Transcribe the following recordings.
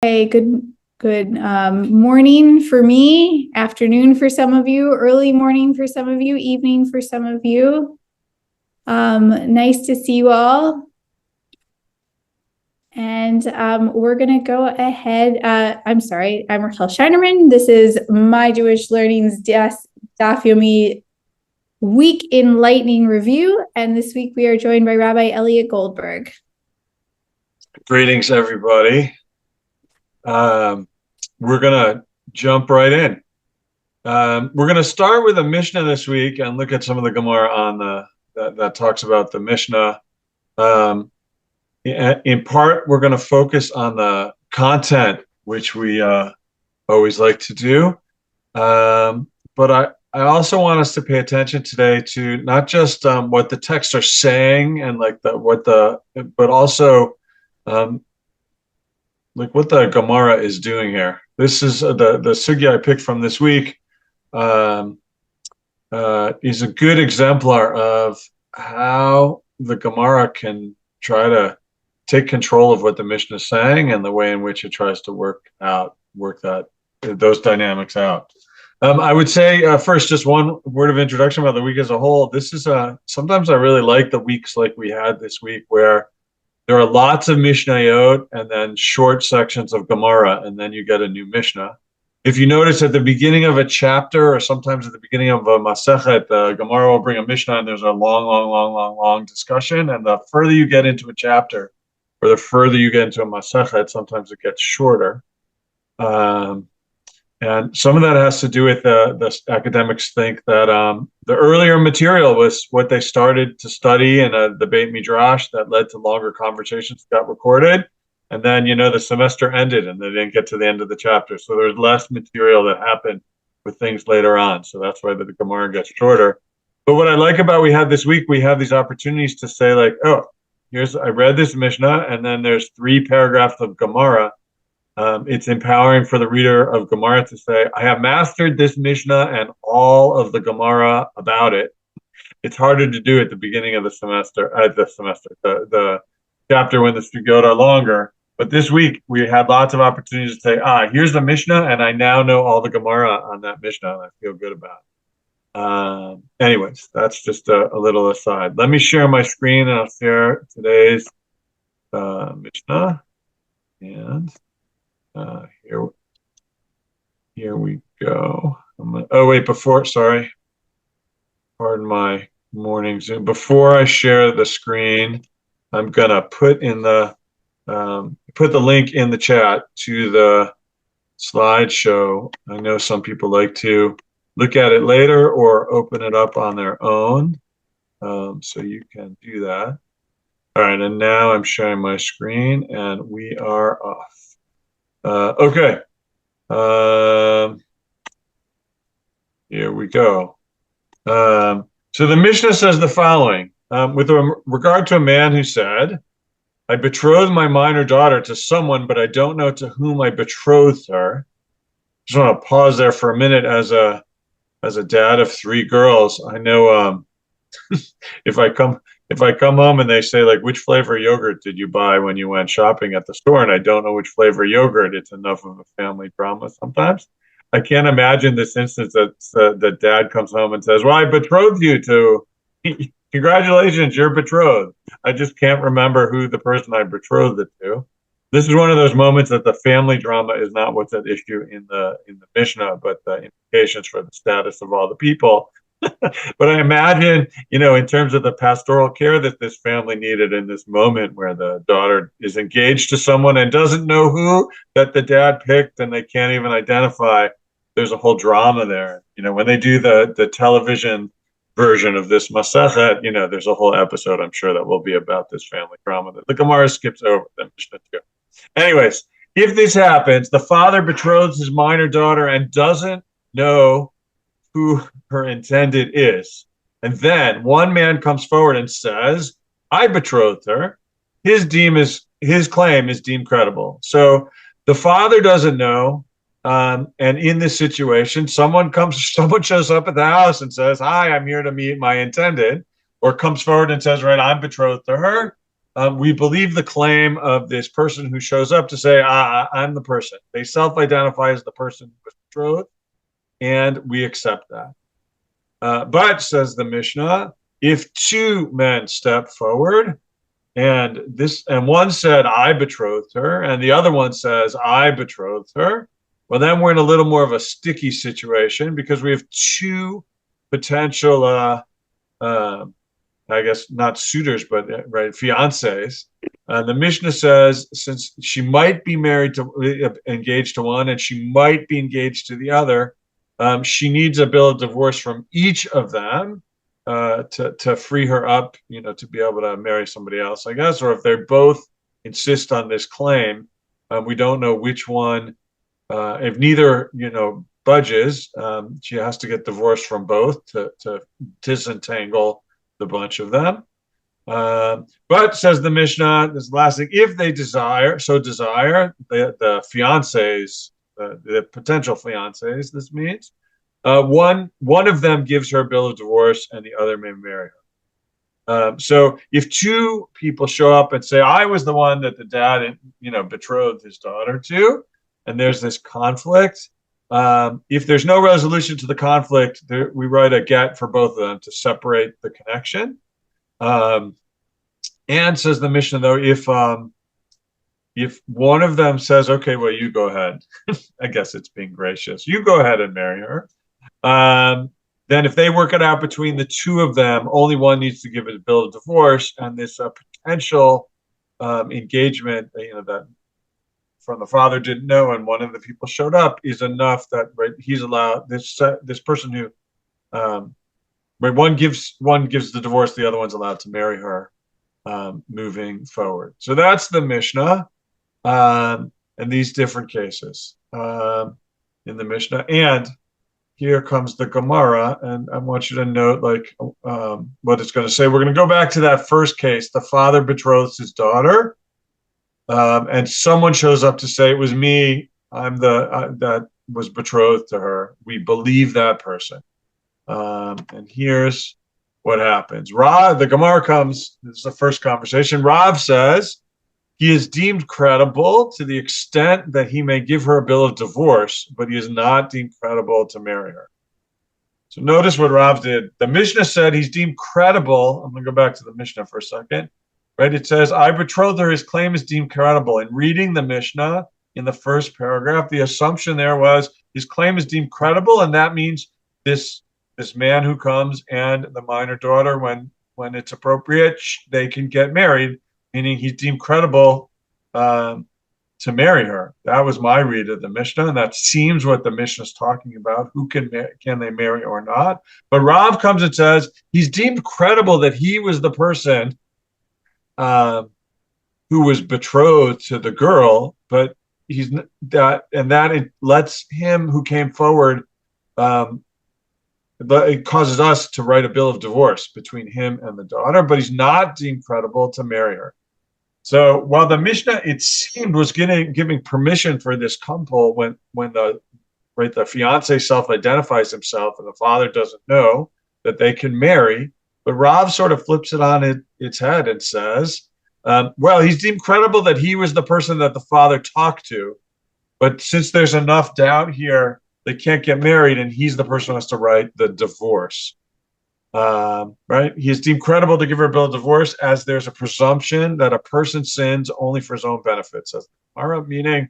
Hey, good morning for me, afternoon for some of you, early morning for some of you, evening for some of you. Nice to see you all. And we're going to go ahead. I'm sorry, I'm Rachel Scheinerman. This is My Jewish Learning's Daf Yomi Week Enlightening Review. And this week we are joined by Rabbi Elliot Goldberg. Greetings, everybody. We're going to jump right in. We're going to start with a Mishnah this week and look at some of the Gemara on that talks about the Mishnah. In part, we're going to focus on the content, which we always like to do. But I also want us to pay attention today to not just what the texts are saying and but also like what the Gemara is doing here. This is the sugya I picked from this week is a good exemplar of how the Gemara can try to take control of what the Mishnah is saying and the way in which it tries to work those dynamics out. I would say first, just one word of introduction about the week as a whole. This is sometimes I really like the weeks like we had this week, where there are lots of Mishnayot and then short sections of Gemara, and then you get a new Mishnah. If you notice at the beginning of a chapter, or sometimes at the beginning of a Masechet, the Gemara will bring a Mishnah, and there's a long discussion. And the further you get into a chapter, or the further you get into a Masechet, sometimes it gets shorter. And some of that has to do with the academics think that the earlier material was what they started to study in the Beit Midrash that led to longer conversations that got recorded. And then, the semester ended and they didn't get to the end of the chapter. So there's less material that happened with things later on. So that's why the Gemara gets shorter. But what I like about we had this week, we have these opportunities to say like, oh, I read this Mishnah, and then there's 3 paragraphs of Gemara. It's empowering for the reader of Gemara to say, I have mastered this Mishnah and all of the Gemara about it. It's harder to do at the beginning of the chapter when the Sugyot are longer. But this week, we had lots of opportunities to say, here's the Mishnah, and I now know all the Gemara on that Mishnah, and I feel good about it. Anyways, that's just a little aside. Let me share my screen, and I'll share today's Mishnah. And here we go. Pardon my morning Zoom. Before I share the screen, I'm gonna put the link in the chat to the slideshow. I know some people like to look at it later or open it up on their own, so you can do that. All right, and now I'm sharing my screen, and we are off. Okay. Here we go. So the Mishnah says the following, with regard to a man who said, I betrothed my minor daughter to someone, but I don't know to whom I betrothed her. Just want to pause there for a minute. As a dad of 3 girls, I know if I come home and they say, like, which flavor yogurt did you buy when you went shopping at the store, and I don't know which flavor yogurt, it's enough of a family drama sometimes. I can't imagine this instance that the dad comes home and says, well, I betrothed you to, congratulations, you're betrothed. I just can't remember who the person I betrothed it to. This is one of those moments that the family drama is not what's at issue in the Mishnah, but the implications for the status of all the people. But I imagine, in terms of the pastoral care that this family needed in this moment where the daughter is engaged to someone and doesn't know who that the dad picked, and they can't even identify, there's a whole drama there. When they do the television version of this Masechet, there's a whole episode, I'm sure, that will be about this family drama that the Gemara skips over the Mishnah too. Anyways, if this happens, the father betroths his minor daughter and doesn't know who her intended is. And then one man comes forward and says, I betrothed her. His claim is deemed credible. So the father doesn't know. And in this situation, someone shows up at the house and says, hi, I'm here to meet my intended, or comes forward and says, right, I'm betrothed to her. we believe the claim of this person who shows up to say, I'm the person. They self-identify as the person who was betrothed, and we accept that. But, says the Mishnah, if two men step forward, and one said, I betrothed her, and the other one says, I betrothed her, well, then we're in a little more of a sticky situation because we have two potential I guess not suitors, but right, fiancés. The Mishnah says since she might be married to, engaged to one, and she might be engaged to the other, she needs a bill of divorce from each of them to free her up, to be able to marry somebody else, I guess. Or if they both insist on this claim, we don't know which one. If neither, budges, she has to get divorced from both to disentangle the bunch of them. But, says the Mishnah, this last thing, if they desire, the fiancés, the potential fiancés, this means, one of them gives her a bill of divorce and the other may marry her. So if two people show up and say, I was the one that the dad, betrothed his daughter to, and there's this conflict, if there's no resolution to the conflict, we write a get for both of them to separate the connection. And, says the Mishnah, though, if one of them says, okay, well, you go ahead, I guess it's being gracious, you go ahead and marry her. Then if they work it out between the two of them, only one needs to give a bill of divorce, and this potential engagement, that from the father didn't know, and one of the people showed up, is enough that, right, he's allowed this person who, right, one gives the divorce, the other one's allowed to marry her, moving forward. So that's the Mishnah, and these different cases in the Mishnah. And here comes the Gemara, and I want you to note what it's going to say. We're going to go back to that first case. The father betroths his daughter, and someone shows up to say, it was me, I'm that was betrothed to her. We believe that person. And here's what happens. The Gemara comes, this is the first conversation. Rav says, he is deemed credible to the extent that he may give her a bill of divorce, but he is not deemed credible to marry her. So notice what Rav did. The Mishnah said he's deemed credible. I'm going to go back to the Mishnah for a second. Right? It says, I betrothed her, his claim is deemed credible. And reading the Mishnah in the first paragraph, the assumption there was his claim is deemed credible, and that means this man who comes and the minor daughter, when it's appropriate, they can get married, meaning he's deemed credible to marry her. That was my read of the Mishnah, and that seems what the Mishnah is talking about. Who can they marry or not? But Rav comes and says he's deemed credible that he was the person who was betrothed to the girl, but it lets him who came forward. But it causes us to write a bill of divorce between him and the daughter, but he's not deemed credible to marry her. So while the Mishnah, it seemed, was giving permission for this couple when the fiance self-identifies himself and the father doesn't know, that they can marry, but Rav sort of flips it on its head and says, well, he's deemed credible that he was the person that the father talked to, but since there's enough doubt here, they can't get married, and he's the person who has to write the divorce. Right? He is deemed credible to give her a bill of divorce, as there's a presumption that a person sins only for his own benefit. So, meaning,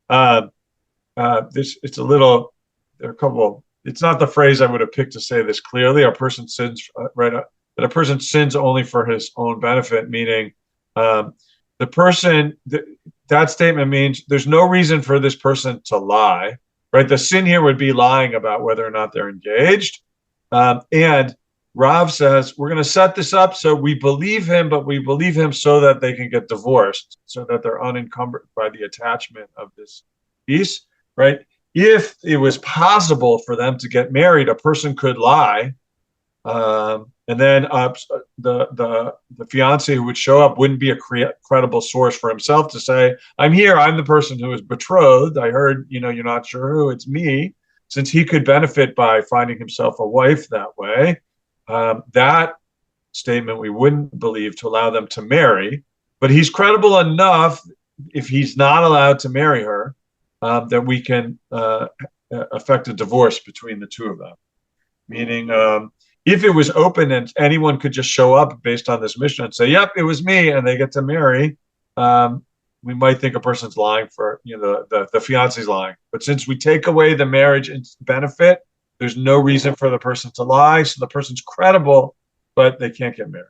it's a little. There are a couple. It's not the phrase I would have picked to say this clearly. A person sins, that a person sins only for his own benefit, meaning, the person. That statement means there's no reason for this person to lie. Right, the sin here would be lying about whether or not they're engaged. And Rav says, we're going to set this up so we believe him, but we believe him so that they can get divorced, so that they're unencumbered by the attachment of this piece, right? If it was possible for them to get married, a person could lie. And then the fiance who would show up wouldn't be a credible source for himself to say, I'm here, I'm the person who is betrothed. I heard, you're not sure who, it's me. Since he could benefit by finding himself a wife that way, that statement we wouldn't believe to allow them to marry, but he's credible enough if he's not allowed to marry her, that we can effect a divorce between the two of them. Meaning, if it was open and anyone could just show up based on this mission and say, "Yep, it was me," and they get to marry, we might think a person's lying for, the fiance's lying. But since we take away the marriage benefit, there's no reason for the person to lie. So the person's credible, but they can't get married.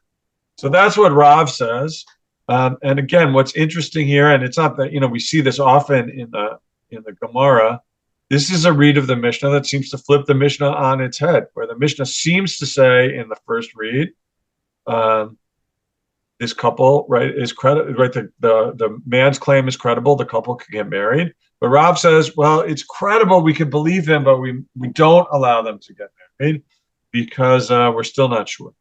So that's what Rav says. And again, what's interesting here, and it's not that we see this often in the Gemara. This is a read of the Mishnah that seems to flip the Mishnah on its head, where the Mishnah seems to say in the first read, this couple, right, is credible, right? The man's claim is credible. The couple can get married. But Rav says, well, it's credible. We can believe him, but we don't allow them to get married because we're still not sure,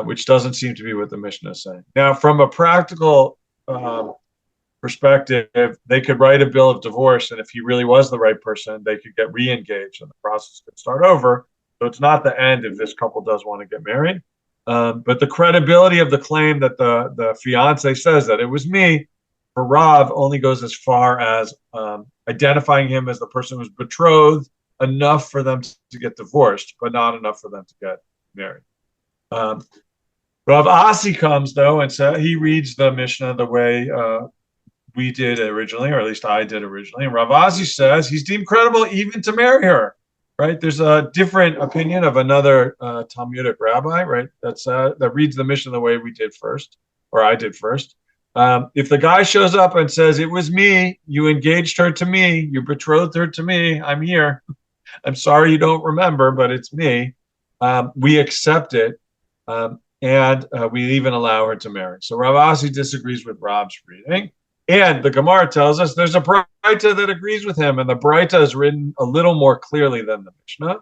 which doesn't seem to be what the Mishnah is saying. Now, from a practical perspective, they could write a bill of divorce, and if he really was the right person, they could get re-engaged and the process could start over. So it's not the end if this couple does want to get married. But the credibility of the claim that the fiance says that it was me, for Rav, only goes as far as identifying him as the person who was betrothed enough for them to get divorced, but not enough for them to get married. Rav Asi comes, though, and he reads the Mishnah the way we did originally, or at least I did originally. And Rav Asi says he's deemed credible even to marry her. Right? There's a different opinion of another Talmudic rabbi, right? That reads the Mishnah the way we did first, or I did first. If the guy shows up and says, "It was me, you engaged her to me, you betrothed her to me, I'm here. I'm sorry you don't remember, but it's me," we accept it, and we even allow her to marry. So Rav Asi disagrees with Rav's reading. And the Gemara tells us there's a Braita that agrees with him, and the Braita is written a little more clearly than the Mishnah,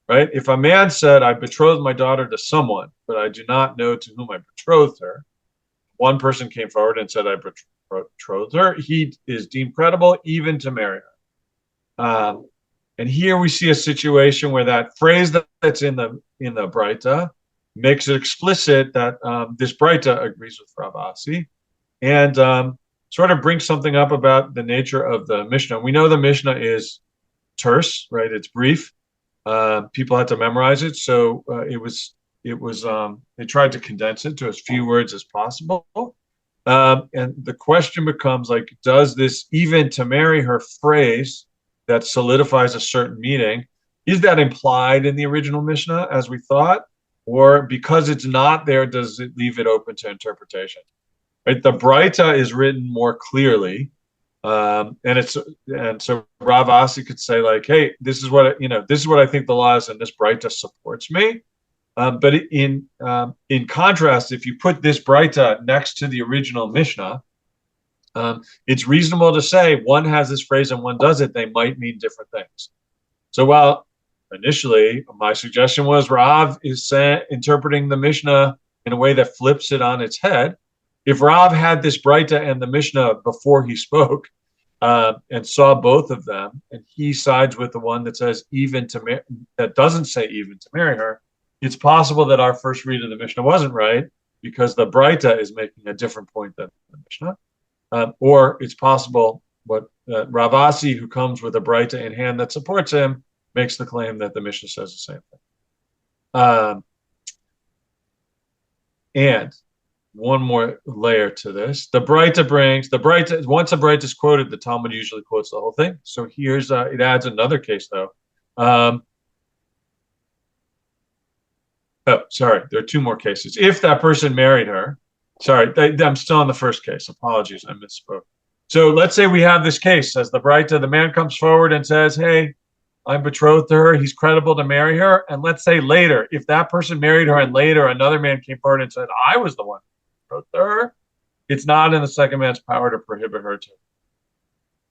right? If a man said, "I betrothed my daughter to someone, but I do not know to whom I betrothed her," one person came forward and said, "I betrothed her," he is deemed credible even to marry her. And here we see a situation where that phrase that's in the Braita makes it explicit that this Braita agrees with Rav Asi, and sort of brings something up about the nature of the Mishnah. We know the Mishnah is terse, right? It's brief. People had to memorize it, so they tried to condense it to as few words as possible. And the question becomes, like, does this "even to marry her" phrase that solidifies a certain meaning, is that implied in the original Mishnah as we thought? Or because it's not there, does it leave it open to interpretation? Right, the Braita is written more clearly, and so Rav Asi could say, like, "Hey, this is what I think the law is, and this Braita supports me." But in contrast, if you put this Braita next to the original Mishnah, it's reasonable to say one has this phrase and one doesn't. They might mean different things. So while initially my suggestion was Rav is interpreting the Mishnah in a way that flips it on its head, if Rav had this Braita and the Mishnah before he spoke, and saw both of them, and he sides with the one that says that doesn't say even to marry her, it's possible that our first read of the Mishnah wasn't right because the Braita is making a different point than the Mishnah, or it's possible what Rav Asi, who comes with a Braita in hand that supports him, makes the claim that the Mishnah says the same thing. And one more layer to this. Once a Braita is quoted, the Talmud usually quotes the whole thing. So here's, it adds another case though. Sorry, there are two more cases. If that person married her, I'm still on the first case. Apologies, I misspoke. So let's say we have this case, says the Braita, the man comes forward and says, "Hey, I'm betrothed to her. He's credible to marry her." And let's say later, if that person married her and later another man came forward and said, "I was the one betrothed to her," it's not in the second man's power to prohibit her to.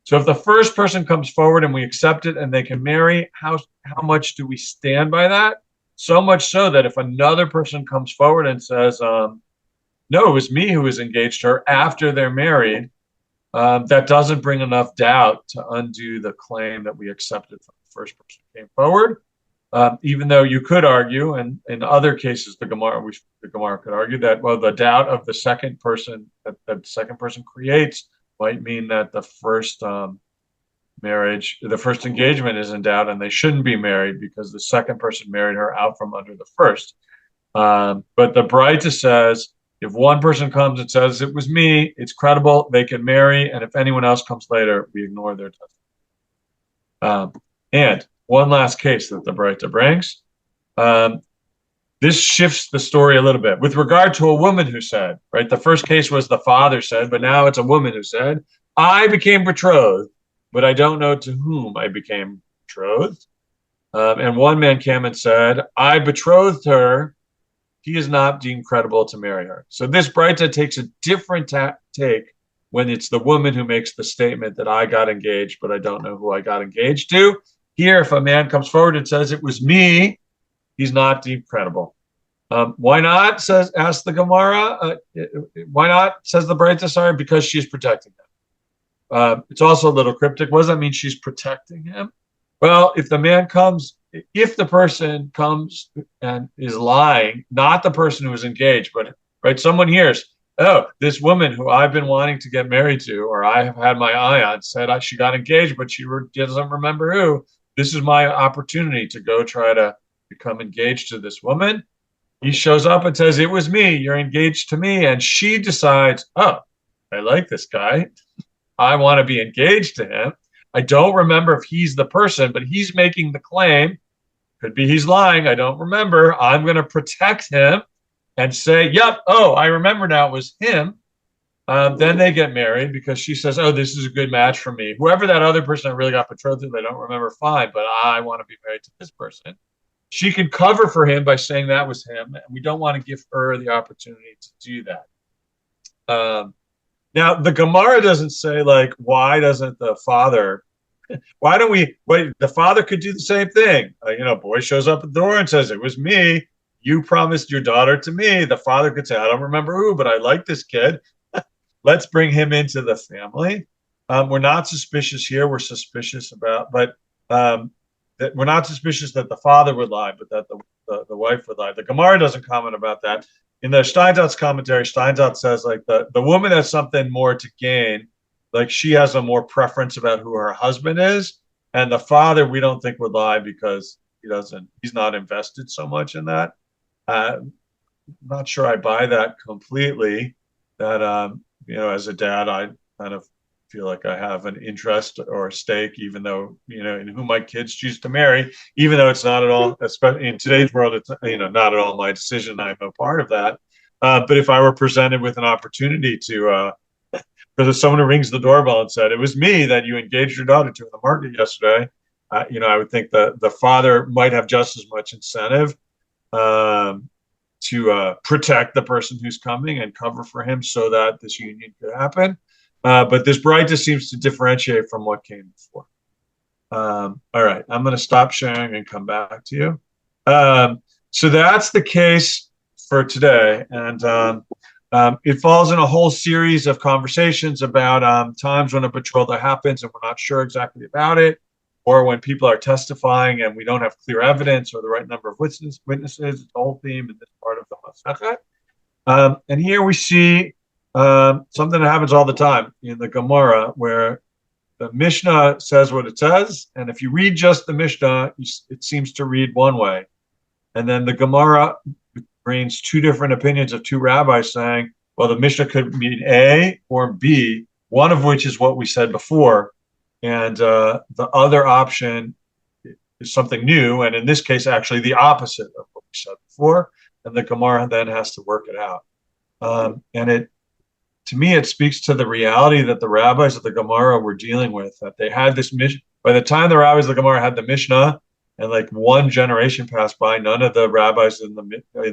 So if the first person comes forward and we accept it and they can marry, how much do we stand by that? So much so that if another person comes forward and says, "No, it was me who was engaged to her," after they're married, that doesn't bring enough doubt to undo the claim that we accepted from the first person who came forward. even though you could argue, and in other cases, the Gemara could argue that, well, the doubt of the second person that the second person creates might mean that the first marriage, the first engagement is in doubt, and they shouldn't be married because the second person married her out from under the first. But the Braita says if one person comes and says it was me, it's credible, they can marry, and if anyone else comes later, we ignore their testimony. And one last case that the Braita brings. This shifts the story a little bit with regard to a woman who said, right? The first case was the father said, but now it's a woman who said, I became betrothed, but I don't know to whom I became betrothed. And one man came and said, I betrothed her. He is not deemed credible to marry her. So this Braita takes a different take when it's the woman who makes the statement that I got engaged, but I don't know who I got engaged to. Here, if a man comes forward and says it was me, he's not deemed credible. Why not? Asks the Gemara. Why not? Says the Braita. Sorry, because she's protecting him. It's also a little cryptic. What does that mean? She's protecting him. Well, if the person comes and is lying, not the person who is engaged, but right, someone hears, oh, this woman who I've been wanting to get married to, or I have had my eye on, said she got engaged, but she doesn't remember who. This is my opportunity to go try to become engaged to this woman. He shows up and says, it was me, you're engaged to me. And she decides, oh, I like this guy. I want to be engaged to him. I don't remember if he's the person, but he's making the claim. Could be he's lying. I don't remember. I'm going to protect him and say, yep, oh, I remember now it was him. Then they get married because she says, oh, this is a good match for me. Whoever that other person I really got betrothed to, I don't remember, fine, but I want to be married to this person. She can cover for him by saying that was him, and we don't want to give her the opportunity to do that. Now, the Gemara doesn't say, like, why doesn't the father, why don't we, wait, the father could do the same thing. Boy shows up at the door and says, it was me. You promised your daughter to me. The father could say, I don't remember who, but I like this kid. Let's bring him into the family. We're not suspicious here. We're suspicious that we're not suspicious that the father would lie, but that the wife would lie. The Gemara doesn't comment about that. In the Steinsaltz's commentary, Steinsaltz says like the woman has something more to gain, like she has a more preference about who her husband is, and the father we don't think would lie because he's not invested so much in that. I'm not sure I buy that completely. That as a dad, I kind of feel like I have an interest or a stake, even though, in who my kids choose to marry, even though it's not at all, especially in today's world, it's, not at all my decision. I'm a part of that. But if I were presented with an opportunity to, for someone who rings the doorbell and said, it was me that you engaged your daughter to in the market yesterday, I would think that the father might have just as much incentive to protect the person who's coming and cover for him so that this union could happen. But this Braita seems to differentiate from what came before. All right, I'm going to stop sharing and come back to you. So that's the case for today. And it falls in a whole series of conversations about times when a betrothal happens and we're not sure exactly about it, or when people are testifying and we don't have clear evidence or the right number of witnesses. It's the whole theme in this part of the Masechet. And here we see something that happens all the time in the Gemara, where the Mishnah says what it says, and if you read just the Mishnah, it seems to read one way, and then the Gemara brings two different opinions of two rabbis saying, well, the Mishnah could mean A or B, one of which is what we said before, and the other option is something new, and in this case, actually the opposite of what we said before, and the Gemara then has to work it out. And to me, it speaks to the reality that the rabbis of the Gemara were dealing with, that they had this mission. By the time the rabbis of the Gemara had the Mishnah, and like one generation passed by, none of the rabbis in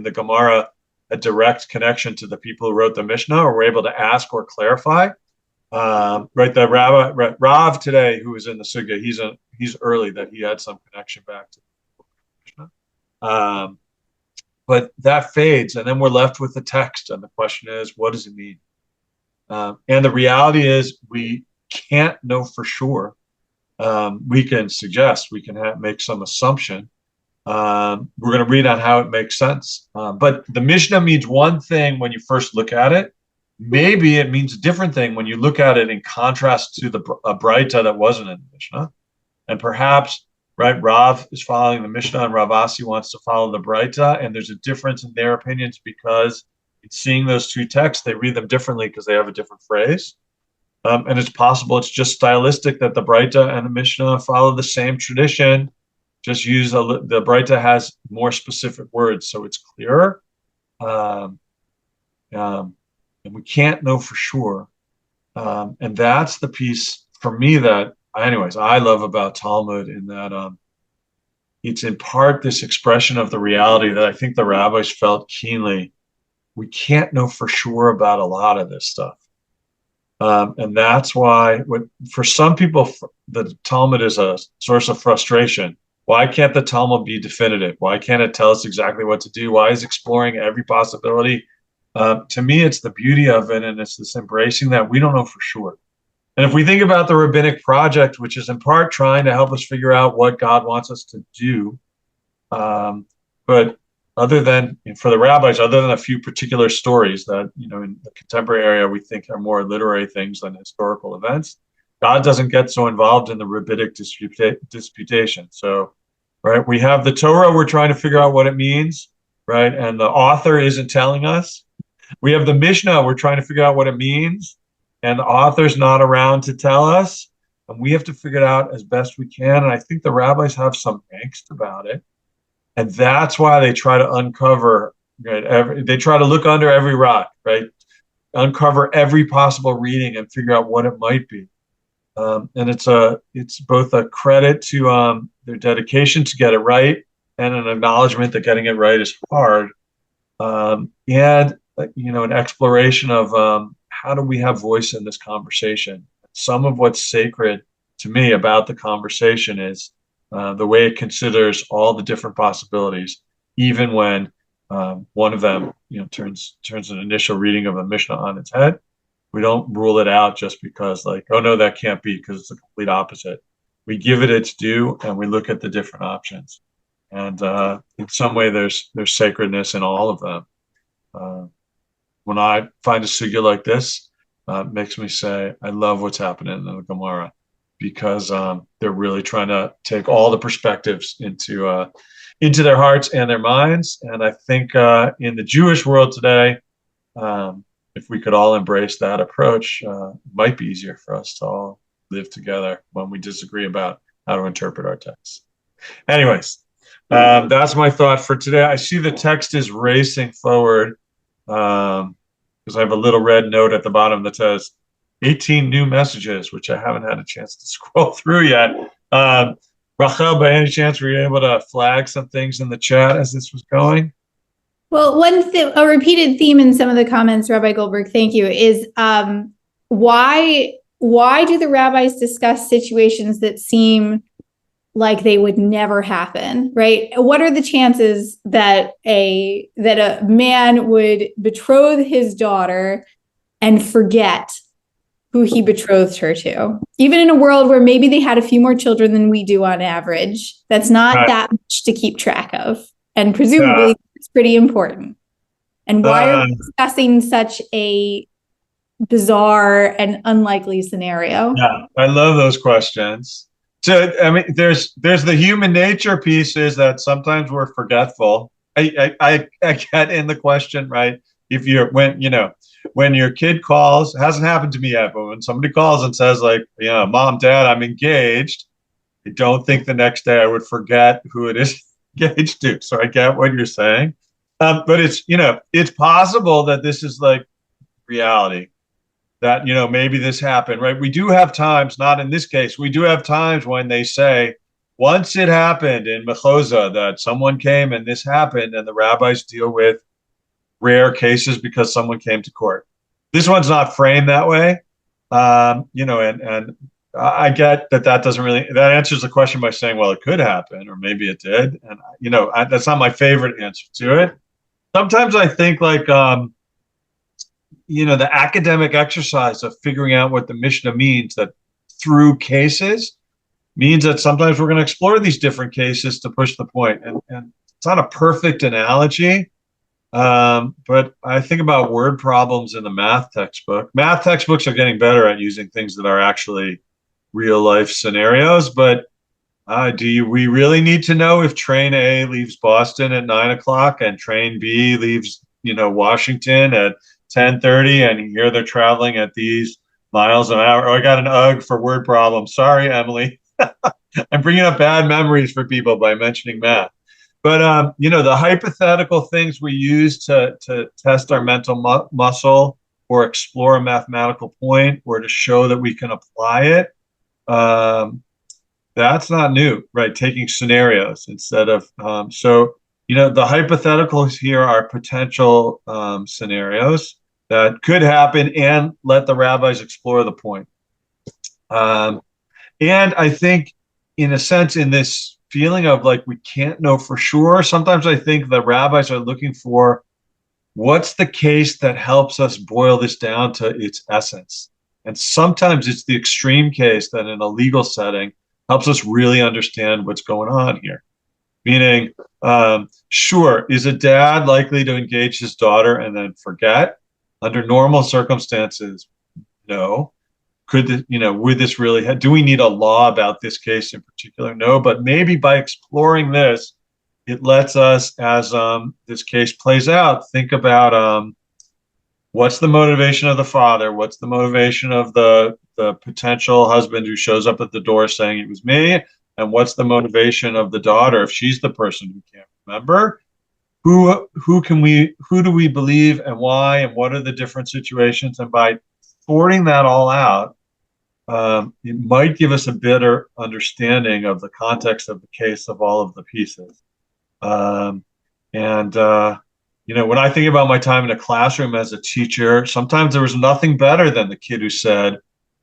the Gemara had direct connection to the people who wrote the Mishnah or were able to ask or clarify. Right, the Rav today, who was in the Sugya, he's early that he had some connection back to the Mishnah. But that fades, and then we're left with the text, and the question is, what does it mean? And the reality is we can't know for sure. We can suggest, we can make some assumption, We're going to read on how it makes sense. But the Mishnah means one thing when you first look at it. Maybe it means a different thing when you look at it in contrast to a Braita that wasn't in the Mishnah. And perhaps, right, Rav is following the Mishnah and Rav Asi wants to follow the Braita, and there's a difference in their opinions because in seeing those two texts, they read them differently because they have a different phrase. And it's possible it's just stylistic that the Braita and the Mishnah follow the same tradition, just use the Braita has more specific words, so it's clearer. And we can't know for sure. And that's the piece for me that, anyways, I love about Talmud in that it's in part this expression of the reality that I think the rabbis felt keenly. We can't know for sure about a lot of this stuff. And that's why for some people, the Talmud is a source of frustration. Why can't the Talmud be definitive? Why can't it tell us exactly what to do? Why is exploring every possibility? To me, it's the beauty of it, and it's this embracing that we don't know for sure. And if we think about the Rabbinic Project, which is in part trying to help us figure out what God wants us to do, but other than, for the rabbis, other than a few particular stories that, in the contemporary area we think are more literary things than historical events, God doesn't get so involved in the rabbinic disputation. So, right, we have the Torah, we're trying to figure out what it means, right? And the author isn't telling us. We have the Mishnah, we're trying to figure out what it means, and the author's not around to tell us, and we have to figure it out as best we can. And I think the rabbis have some angst about it. And that's why they try to uncover, right? They try to look under every rock, right? Uncover every possible reading and figure out what it might be. And it's both a credit to their dedication to get it right and an acknowledgement that getting it right is hard. And an exploration of how do we have voice in this conversation? Some of what's sacred to me about the conversation is the way it considers all the different possibilities, even when one of them, turns an initial reading of a Mishnah on its head. We don't rule it out just because, like, oh no, that can't be, because it's the complete opposite. We give it its due and we look at the different options. And in some way, there's sacredness in all of them. When I find a sugya like this, it makes me say, I love what's happening in the Gemara, because they're really trying to take all the perspectives into their hearts and their minds. And I think in the Jewish world today, if we could all embrace that approach, it might be easier for us to all live together when we disagree about how to interpret our texts. Anyways, that's my thought for today. I see the text is racing forward because I have a little red note at the bottom that says 18 new messages, which I haven't had a chance to scroll through yet. Rachel, by any chance, were you able to flag some things in the chat as this was going? Well, a repeated theme in some of the comments, Rabbi Goldberg, thank you, is why do the rabbis discuss situations that seem like they would never happen, right? What are the chances that a man would betroth his daughter and forget who he betrothed her to? Even in a world where maybe they had a few more children than we do on average, that's not that much to keep track of. And presumably it's pretty important. And why are we discussing such a bizarre and unlikely scenario? Yeah, I love those questions. So, I mean, there's the human nature pieces that sometimes we're forgetful. I get in the question, right? If when your kid calls, it hasn't happened to me yet, but when somebody calls and says, like, Mom, Dad, I'm engaged, I don't think the next day I would forget who it is engaged to. So I get what you're saying. But it's possible that this is like reality, that, maybe this happened, right? We do have times, not in this case, we do have times when they say, once it happened in Mechoza that someone came and this happened, and the rabbis deal with rare cases because someone came to court. This one's not framed that way. And I get that doesn't really, that answers the question by saying, well, it could happen, or maybe it did. And, that's not my favorite answer to it. Sometimes I think like, the academic exercise of figuring out what the Mishnah means, that through cases, means that sometimes we're going to explore these different cases to push the point. And it's not a perfect analogy, but I think about word problems in the math textbook. Math textbooks are getting better at using things that are actually real life scenarios, but we really need to know if train A leaves Boston at 9 o'clock and train B leaves, Washington at 10:30, and here they're traveling at these miles an hour? Oh, I got an UG for word problem. Sorry, Emily. I'm bringing up bad memories for people by mentioning math. But the hypothetical things we use to test our mental muscle or explore a mathematical point or to show that we can apply it, that's not new, right? Taking scenarios instead of the hypotheticals here are potential scenarios that could happen, and let the rabbis explore the point. And I think, in a sense, in this feeling of like we can't know for sure, sometimes I think the rabbis are looking for what's the case that helps us boil this down to its essence. And sometimes it's the extreme case that in a legal setting helps us really understand what's going on here. Meaning, sure, is a dad likely to engage his daughter and then forget? Under normal circumstances, no. Would this really do we need a law about this case in particular? No, but maybe by exploring this, it lets us, as this case plays out, think about what's the motivation of the father, what's the motivation of the potential husband who shows up at the door saying it was me, and what's the motivation of the daughter if she's the person who can't remember? Who do we believe, and why, and what are the different situations? And by sorting that all out, it might give us a better understanding of the context of the case of all of the pieces. When I think about my time in a classroom as a teacher, sometimes there was nothing better than the kid who said,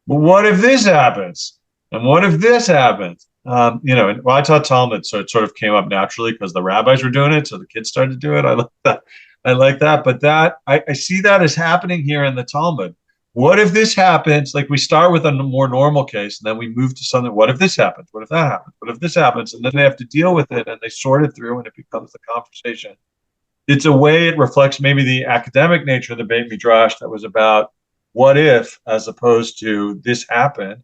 well, what if this happens? And what if this happens? I taught Talmud, so it sort of came up naturally because the rabbis were doing it, so the kids started to do it. I like that. But I see that as happening here in the Talmud. What if this happens? Like, we start with a more normal case, and then we move to something. What if this happens? What if that happens? What if this happens? And then they have to deal with it, and they sort it through, and it becomes the conversation. It's a way it reflects maybe the academic nature of the Beit Midrash that was about what if, as opposed to this happened.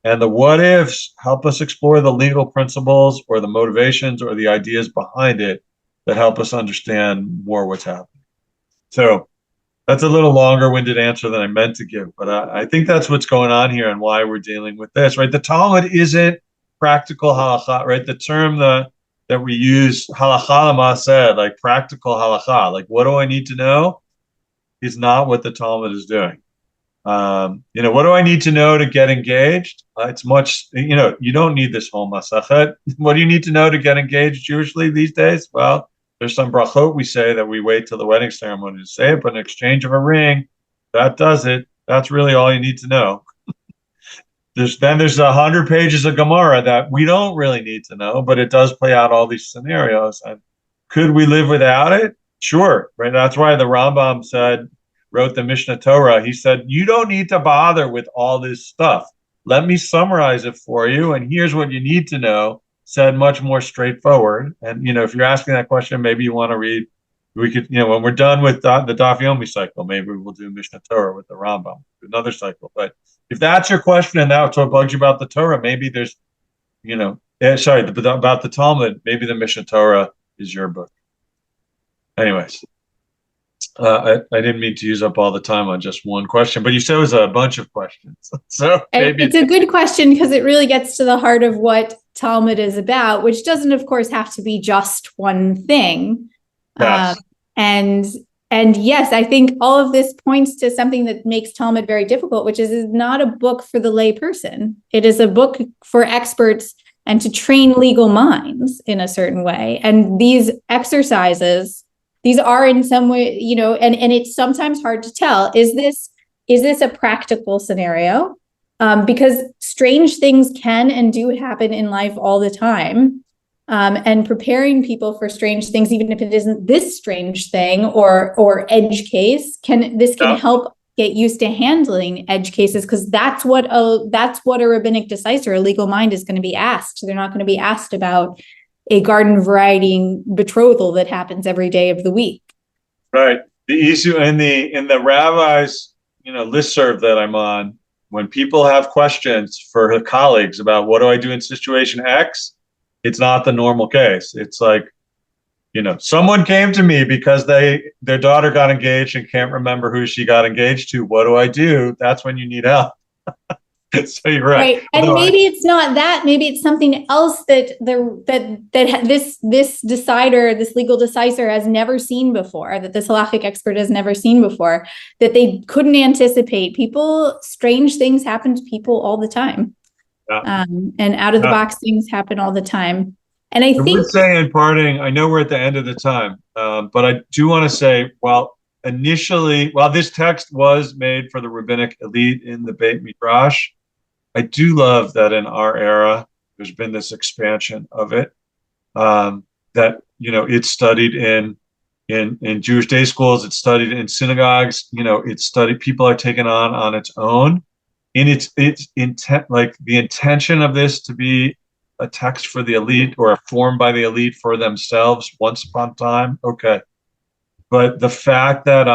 And the what ifs help us explore the legal principles or the motivations or the ideas behind it that help us understand more what's happening. So that's a little longer-winded answer than I meant to give, but I think that's what's going on here and why we're dealing with this, right? The Talmud isn't practical halakha, right? The term that we use, halakha l'maaseh, like practical halakha, like what do I need to know, is not what the Talmud is doing. What do I need to know to get engaged? It's much, you don't need this whole masachet. What do you need to know to get engaged Jewishly these days? Well, there's some brachot we say that we wait till the wedding ceremony to say it, but an exchange of a ring, that does it. That's really all you need to know. There's 100 pages of Gemara that we don't really need to know, but it does play out all these scenarios. And could we live without it? Sure, right? That's why the Rambam wrote the Mishnah Torah. He said, you don't need to bother with all this stuff. Let me summarize it for you, and here's what you need to know, said much more straightforward. And, if you're asking that question, maybe you want to read, we could, when we're done with the Daf Yomi cycle, maybe we'll do Mishnah Torah with the Rambam, another cycle. But if that's your question and that's what bugs you about the Torah, maybe there's, about the Talmud, maybe the Mishnah Torah is your book. Anyways. I didn't mean to use up all the time on just one question, but you said it was a bunch of questions. So maybe it's a good question because it really gets to the heart of what Talmud is about, which doesn't, of course, have to be just one thing. Yes. And yes, I think all of this points to something that makes Talmud very difficult, which is it's not a book for the lay person. It is a book for experts and to train legal minds in a certain way. And these exercises, these are in some way, and it's sometimes hard to tell. Is this a practical scenario? Because strange things can and do happen in life all the time. And preparing people for strange things, even if it isn't this strange thing or edge case, can help get used to handling edge cases, because that's what a rabbinic decisor, a legal mind, is going to be asked. They're not going to be asked about a garden variety betrothal that happens every day of the week. Right. The issue in the rabbis, listserv that I'm on, when people have questions for her colleagues about what do I do in situation X, it's not the normal case. It's like, someone came to me because their daughter got engaged and can't remember who she got engaged to. What do I do? That's when you need help. So you're right. And maybe it's not that. Maybe it's something else that this decider, this legal decisor, has never seen before. That this halachic expert has never seen before. That they couldn't anticipate. Strange things happen to people all the time, and out of the box things happen all the time. And I think, would say in parting, I know we're at the end of the time, but I do want to say, while this text was made for the rabbinic elite in the Beit Midrash, I do love that in our era, there's been this expansion of it, that, it's studied in Jewish day schools, it's studied in synagogues, it's studied, people are taken on its own. In its intent, like the intention of this to be a text for the elite or a form by the elite for themselves once upon a time, okay. But the fact that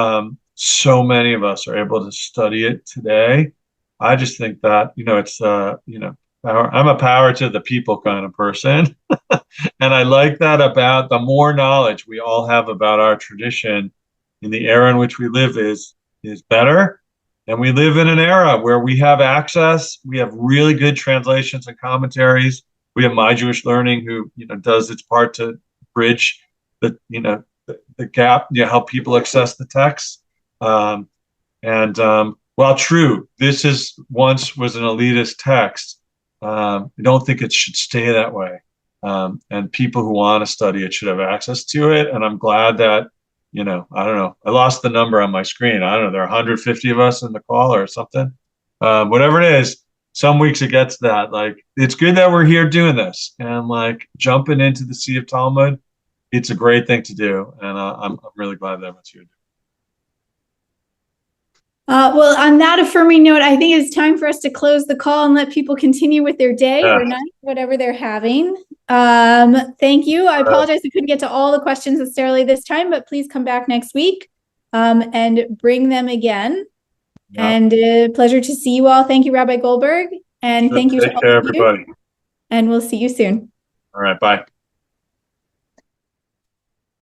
so many of us are able to study it today, I just think that, it's, I'm a power to the people kind of person. And I like that about the more knowledge we all have about our tradition in the era in which we live is better. And we live in an era where we have access. We have really good translations and commentaries. We have My Jewish Learning, who does its part to bridge the gap, help people access the text. While true, this once was an elitist text, I don't think it should stay that way. And people who want to study it should have access to it. And I'm glad that, I don't know, I lost the number on my screen. I don't know, there are 150 of us in the call or something. Whatever it is, some weeks it gets that. Like, it's good that we're here doing this and like jumping into the Sea of Talmud. It's a great thing to do. And I'm really glad that it's here. Well, on that affirming note, I think it's time for us to close the call and let people continue with their day or night, whatever they're having. Thank you. I apologize we couldn't get to all the questions necessarily this time, but please come back next week and bring them again. Yeah. And pleasure to see you all. Thank you, Rabbi Goldberg. And thank you to all of you. Everybody. And we'll see you soon. All right. Bye.